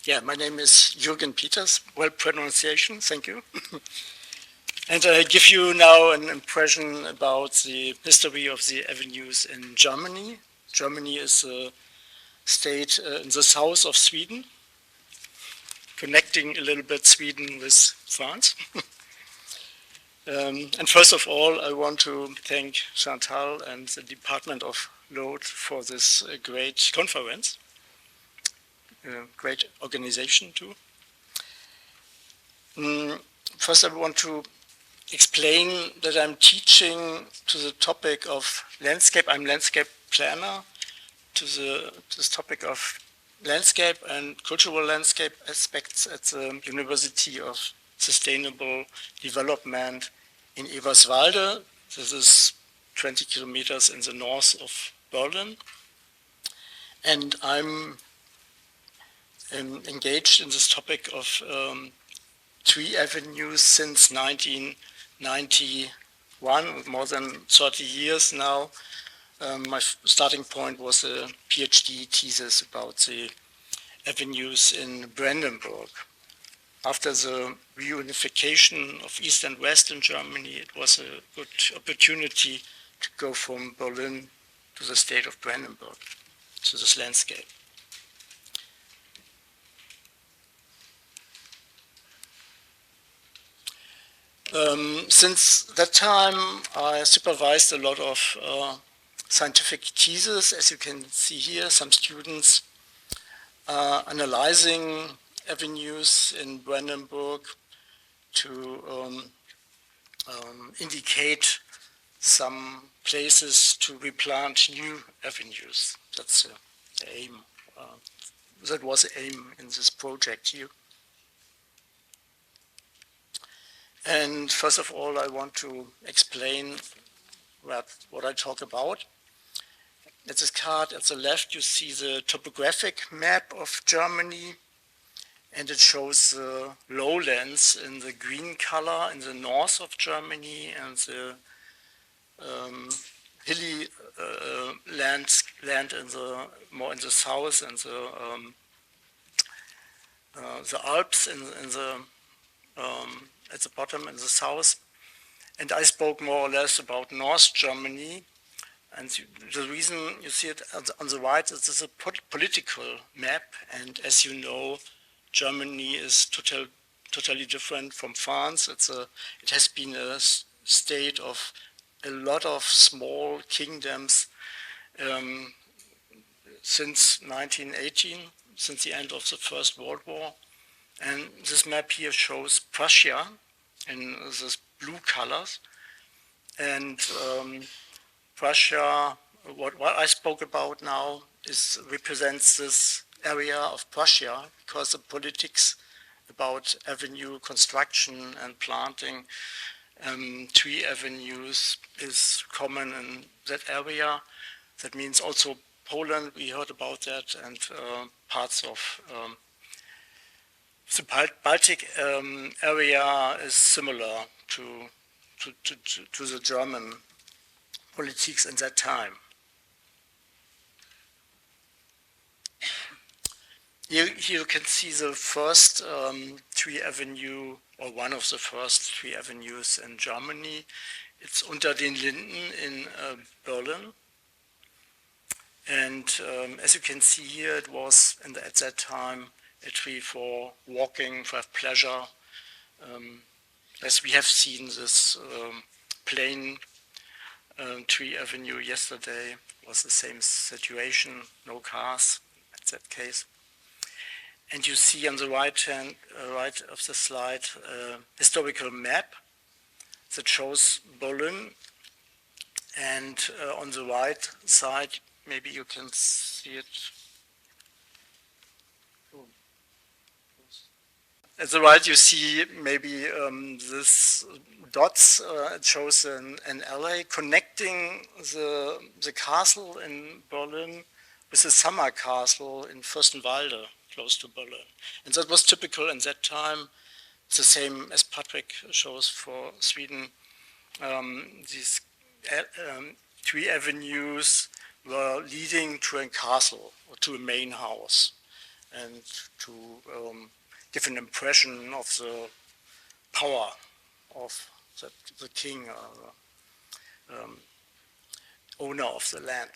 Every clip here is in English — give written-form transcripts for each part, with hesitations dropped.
Yeah, my name is Jürgen PETERS, well pronunciation, thank you. And I give you now an impression about the history of the avenues in Germany. Germany is a state in the south of Sweden, connecting a little bit Sweden with France. And first of all, I want to thank Chantal and the Department of Aude for this great conference. Great organization too. First I want to explain that I'm teaching to the topic of landscape. I'm landscape planner to this topic of landscape and cultural landscape aspects at the University of Sustainable Development in Eberswalde. This is 20 kilometers in the north of Berlin. And I'm engaged in this topic of tree avenues since 1991, more than 30 years now. My starting point was a PhD thesis about the avenues in Brandenburg. After the reunification of East and West in Germany, it was a good opportunity to go from Berlin to the state of Brandenburg, to this landscape. Since that time, I supervised a lot of scientific theses. As you can see here, some students analyzing avenues in Brandenburg to indicate some places to replant new avenues. That's the aim. That was the aim in this project here. And first of all, I want to explain what I talk about. At this card at the left, you see the topographic map of Germany, and it shows the lowlands in the green color in the north of Germany, and the hilly land in more in the south, and the Alps in the at the bottom in the south. And I spoke more or less about North Germany. And the reason you see it on the right is this is a political map. And as you know, Germany is totally different from France. It has been a state of a lot of small kingdoms since 1918, since the end of the First World War. And this map here shows Prussia in these blue colors. And Prussia, what I spoke about now, represents this area of Prussia, because the politics about avenue construction and planting tree avenues is common in that area. That means also Poland, we heard about that, and parts of the Baltic area is similar to the German politics in that time. Here you can see the first tree avenue, or one of the first tree avenues in Germany. It's Unter den Linden in Berlin. And as you can see here, it was at that time a tree for walking, for pleasure. As we have seen this plain tree avenue yesterday, was the same situation, no cars at that case. And you see on the right of the slide a historical map that shows Berlin. And on the right side, maybe you can see it. At the right, you see maybe this dots. It shows an alley connecting the castle in Berlin with the summer castle in Fürstenwalde, close to Berlin. And that was typical in that time. It's the same as Patrick shows for Sweden. These tree avenues were leading to a castle or to a main house. and to give an impression of the power of the king or the owner of the land.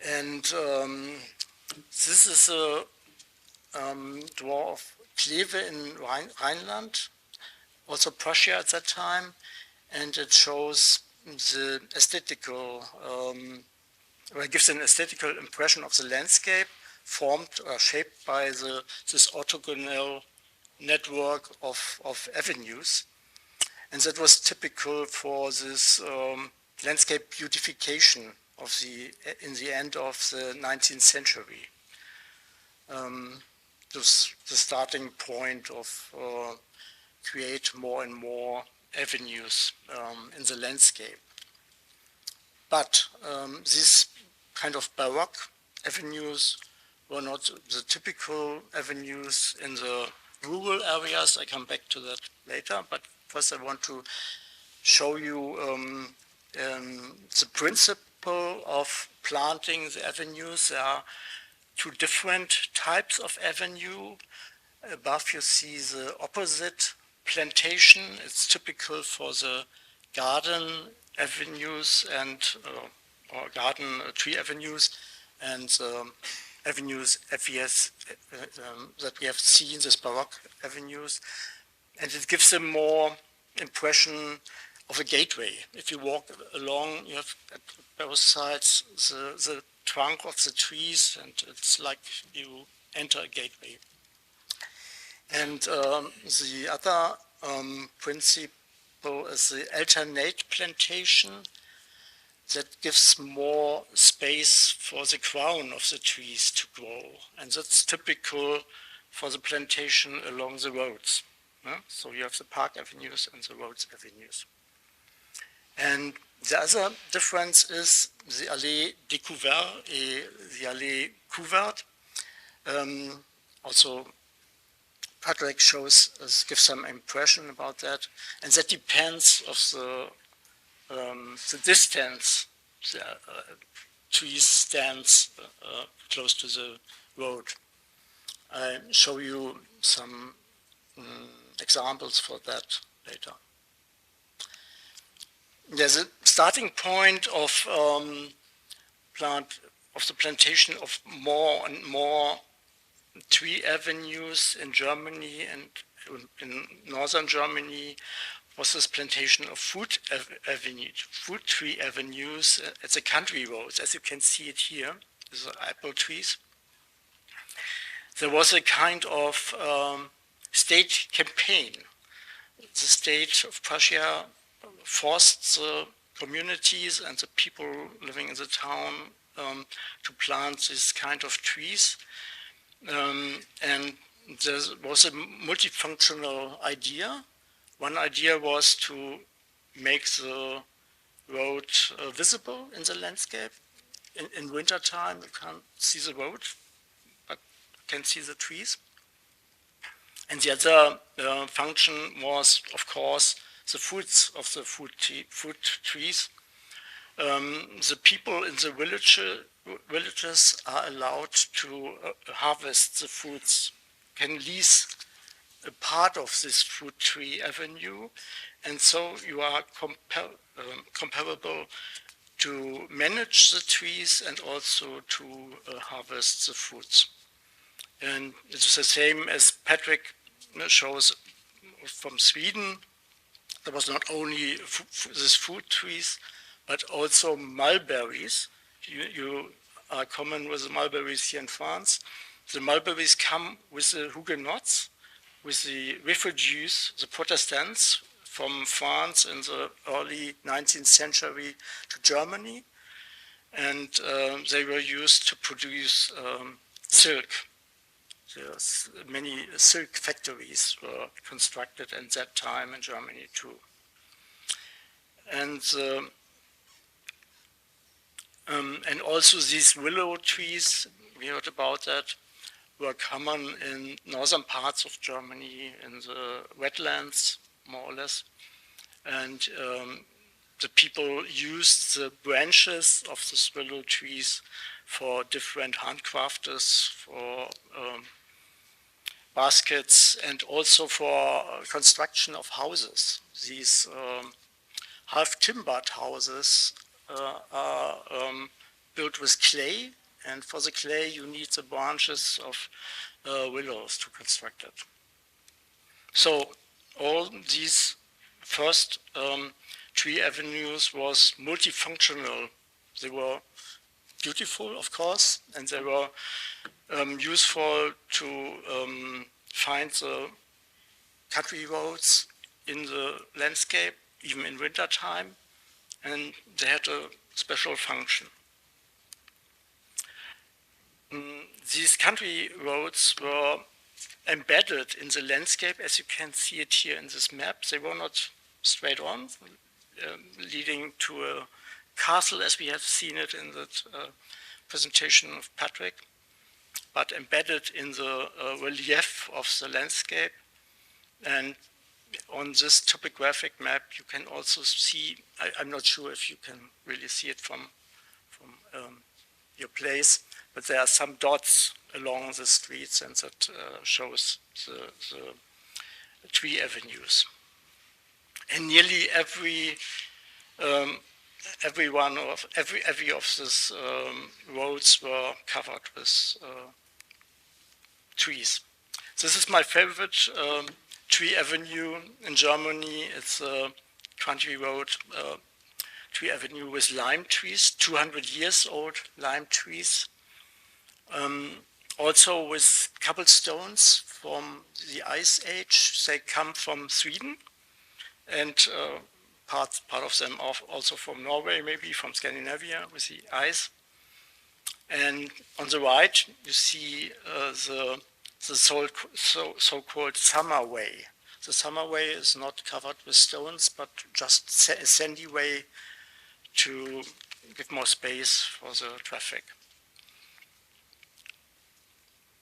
And this is a draw of Kleve in Rhineland, also Prussia at that time, and it shows the aesthetical, or it gives an aesthetical impression of the landscape formed or shaped by this orthogonal network of avenues. And that was typical for this landscape beautification of in the end of the 19th century. The starting point of create more and more avenues in the landscape. But these kind of Baroque avenues were not the typical avenues in the rural areas. I come back to that later, but first I want to show you the principle of planting the avenues. There are two different types of avenue. Above you see the opposite plantation. It's typical for the garden avenues and or garden tree avenues and avenues FES that we have seen, these Baroque avenues. And it gives a more impression of a gateway. If you walk along, you have at both sides the trunk of the trees, and it's like you enter a gateway. And the other principle is the alternate plantation that gives more space for the crown of the trees to grow. And that's typical for the plantation along the roads. So you have the park avenues and the roads avenues. And the other difference is the allées découvertes et the allées couvertes. Also, Patrick gives some impression about that, and that depends of the distance the trees stands close to the road. I show you some examples for that later. There's a starting point of the plantation of more and more tree avenues in Germany, and in northern Germany was this plantation of fruit tree avenues at the country roads, as you can see it here. These are apple trees. There was a kind of state campaign. The state of Prussia forced the communities and the people living in the town to plant this kind of trees. And there was a multifunctional idea. One idea was to make the road visible in the landscape. In wintertime, you can't see the road, but you can see the trees. And the other function was, of course, the fruits of the fruit trees. The people in the villages are allowed to harvest the fruits, can lease a part of this fruit tree avenue, and so you are comparable to manage the trees and also to harvest the fruits. And it's the same as Patrick shows from Sweden. There was not only these fruit trees, but also mulberries. You are common with the mulberries here in France. The mulberries come with the Huguenots, with the refugees, the Protestants from France in the early 19th century to Germany. And they were used to produce silk. There's many silk factories were constructed at that time in Germany too. And also these willow trees, we heard about that, were common in northern parts of Germany, in the wetlands, more or less. And the people used the branches of the willow trees for different handcrafters, for baskets, and also for construction of houses. These half-timbered houses are built with clay, and for the clay you need the branches of willows to construct it. So all these first tree avenues was multifunctional. They were beautiful, of course, and they were useful to find the country roads in the landscape, even in winter time, and they had a special function. These country roads were embedded in the landscape, as you can see it here in this map. They were not straight on, leading to a castle as we have seen it in the presentation of Patrick, but embedded in the relief of the landscape. And on this topographic map you can also see, I'm not sure if you can really see it from your place, but there are some dots along the streets, and that shows the tree avenues. And nearly every of these roads were covered with trees. This is my favorite tree avenue in Germany. It's a country road tree avenue with lime trees, 200 years old lime trees. Also with cobblestones from the Ice Age. They come from Sweden, and part of them are also from Norway, maybe from Scandinavia with the ice. And on the right you see the so-called summer way. The summer way is not covered with stones, but just a sandy way to give more space for the traffic.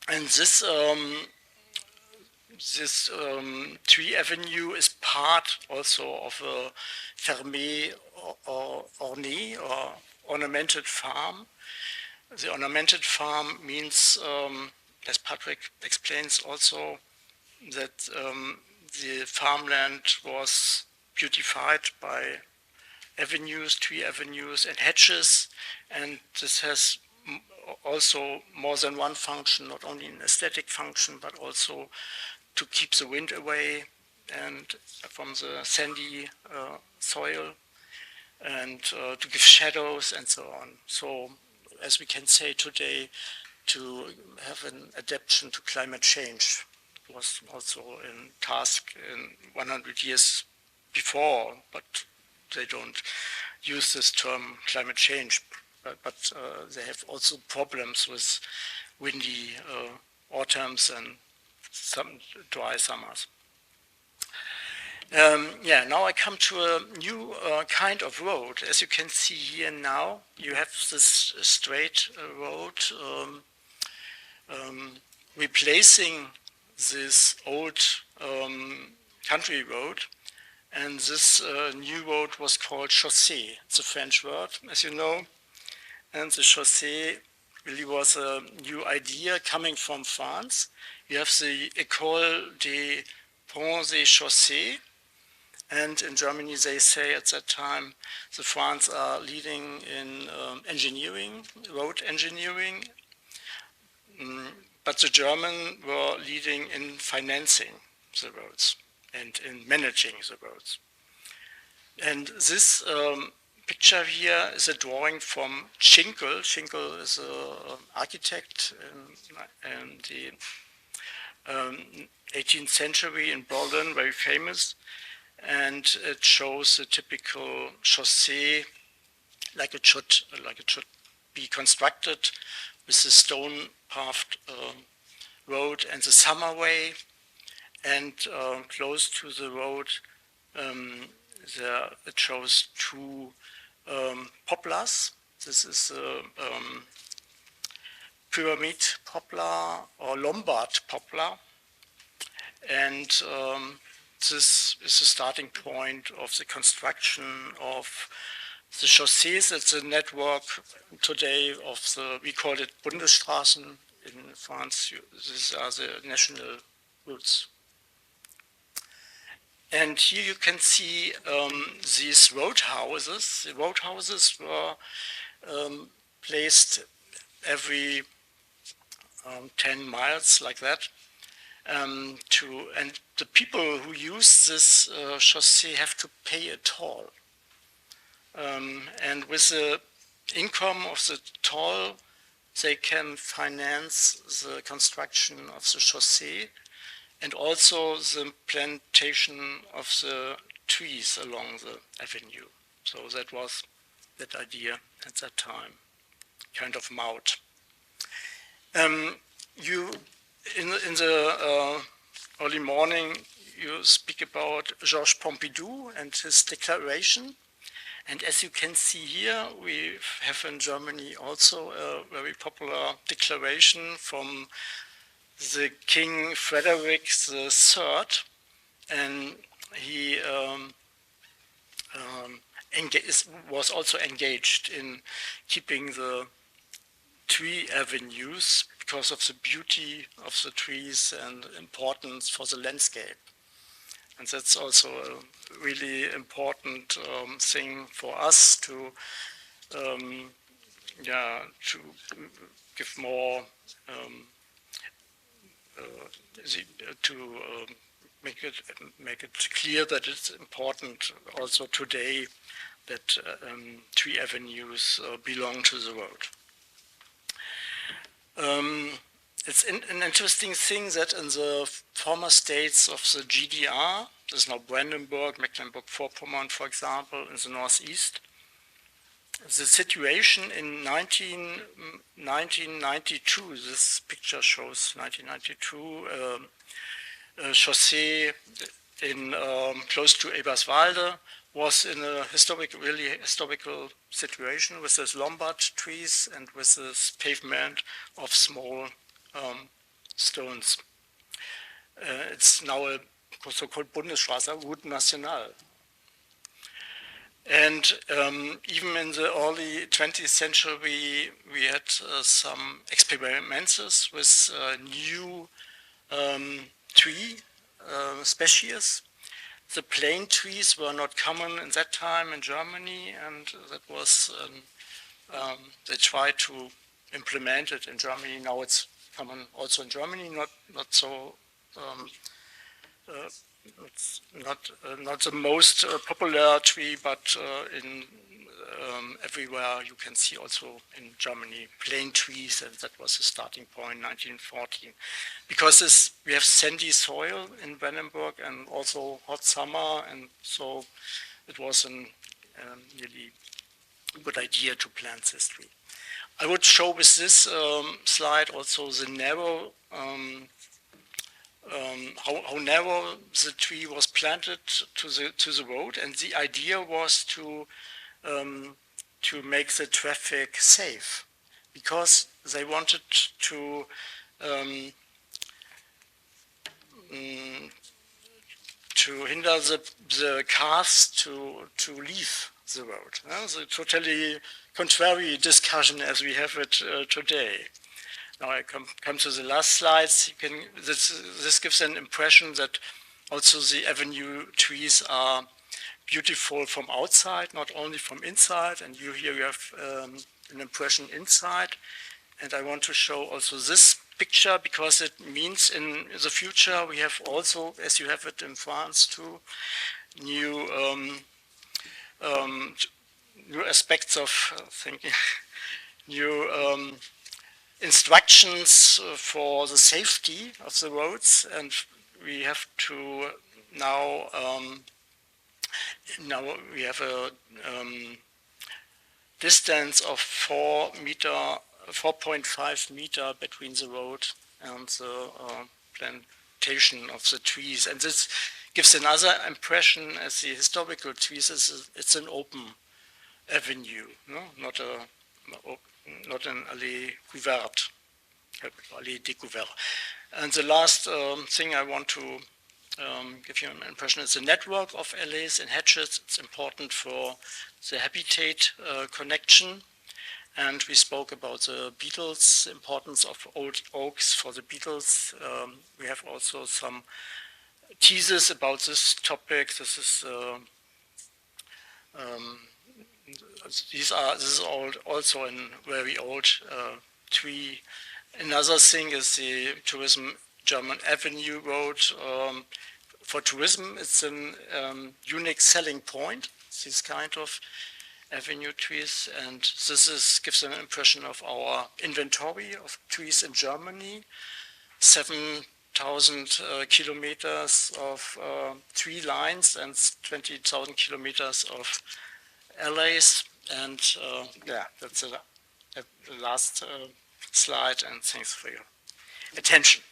And this tree avenue is part also of a fermé or orné, or ornamented farm. The ornamented farm means, as Patrick explains also, that the farmland was beautified by avenues, tree avenues and hedges, and this has also more than one function, not only an aesthetic function, but also to keep the wind away and from the sandy soil, and to give shadows and so on. So, as we can say today, to have an adaptation to climate change was also a task in 100 years before, but they don't use this term climate change. But they have also problems with windy autumns and some dry summers. Now I come to a new kind of road. As you can see here now, you have this straight road replacing this old country road. And this new road was called chaussée. It's a French word, as you know. And the chaussée really was a new idea coming from France. You have the École des Ponts et Chaussées, and in Germany they say at that time the France are leading in engineering, road engineering, but the Germans were leading in financing the roads and in managing the roads. And this picture here is a drawing from Schinkel. Schinkel is an architect in the 18th century in Berlin, very famous, and it shows a typical chaussée like it should be constructed, with the stone-paved road and the summer way, and close to the road there it shows two poplars. This is a pyramid poplar or Lombard poplar, and this is the starting point of the construction of the chaussées. It's a network today of the, we call it Bundesstraßen in France. These are the national routes. And here you can see these roadhouses. The roadhouses were placed every 10 miles, like that. And the people who use this chaussee have to pay a toll. And with the income of the toll, they can finance the construction of the chaussee and also the plantation of the trees along the avenue. So that was that idea at that time, kind of mout. In the early morning, you speak about Georges Pompidou and his declaration. And as you can see here, we have in Germany also a very popular declaration from the King Frederick III, and he was also engaged in keeping the tree avenues because of the beauty of the trees and importance for the landscape. And that's also a really important thing for us to give more, to make it clear that it's important also today that tree avenues belong to the road. It's an interesting thing that in the former states of the GDR, there's now Brandenburg, Mecklenburg-Vorpommern, for example, in the northeast, the situation in 1992, this picture shows 1992, chaussee in close to Eberswalde was in a really historical situation with these Lombard trees and with this pavement of small stones. It's now a so-called Bundesstraße, Route Nationale. And even in the early 20th century, we had some experiments with new tree species. The plane trees were not common in that time in Germany, and that was, they tried to implement it in Germany. Now it's common also in Germany, not so, it's not the most popular tree, but in everywhere you can see also in Germany plane trees, and that was the starting point, 1914. Because we have sandy soil in Brandenburg and also hot summer, and so it was a really good idea to plant this tree. I would show with this slide also the narrow, how narrow the tree was planted to the road, and the idea was to make the traffic safe, because they wanted to hinder the cars to leave the road. The totally contrary discussion as we have it today. Now I come to the last slides. This gives an impression that also the avenue trees are beautiful from outside, not only from inside. And here you have an impression inside. And I want to show also this picture, because it means in the future we have also, as you have it in France too, new aspects of thinking, new instructions for the safety of the roads, and we have to now we have a distance of 4.5 meter between the road and the plantation of the trees, and this gives another impression as the historical trees. It's an open avenue, no? Not an allée couverte, allée découverte. And the last thing I want to give you an impression. It's a network of alleys and hedges. It's important for the habitat connection. And we spoke about the beetles, importance of old oaks for the beetles. We have also some teases about this topic. This is this is also a very old tree. Another thing is the tourism German Avenue Road. For tourism, it's a unique selling point, this kind of avenue trees, and this gives an impression of our inventory of trees in Germany. 7,000 kilometers of tree lines and 20,000 kilometers of alleys, and yeah, that's the last slide, and thanks for your attention.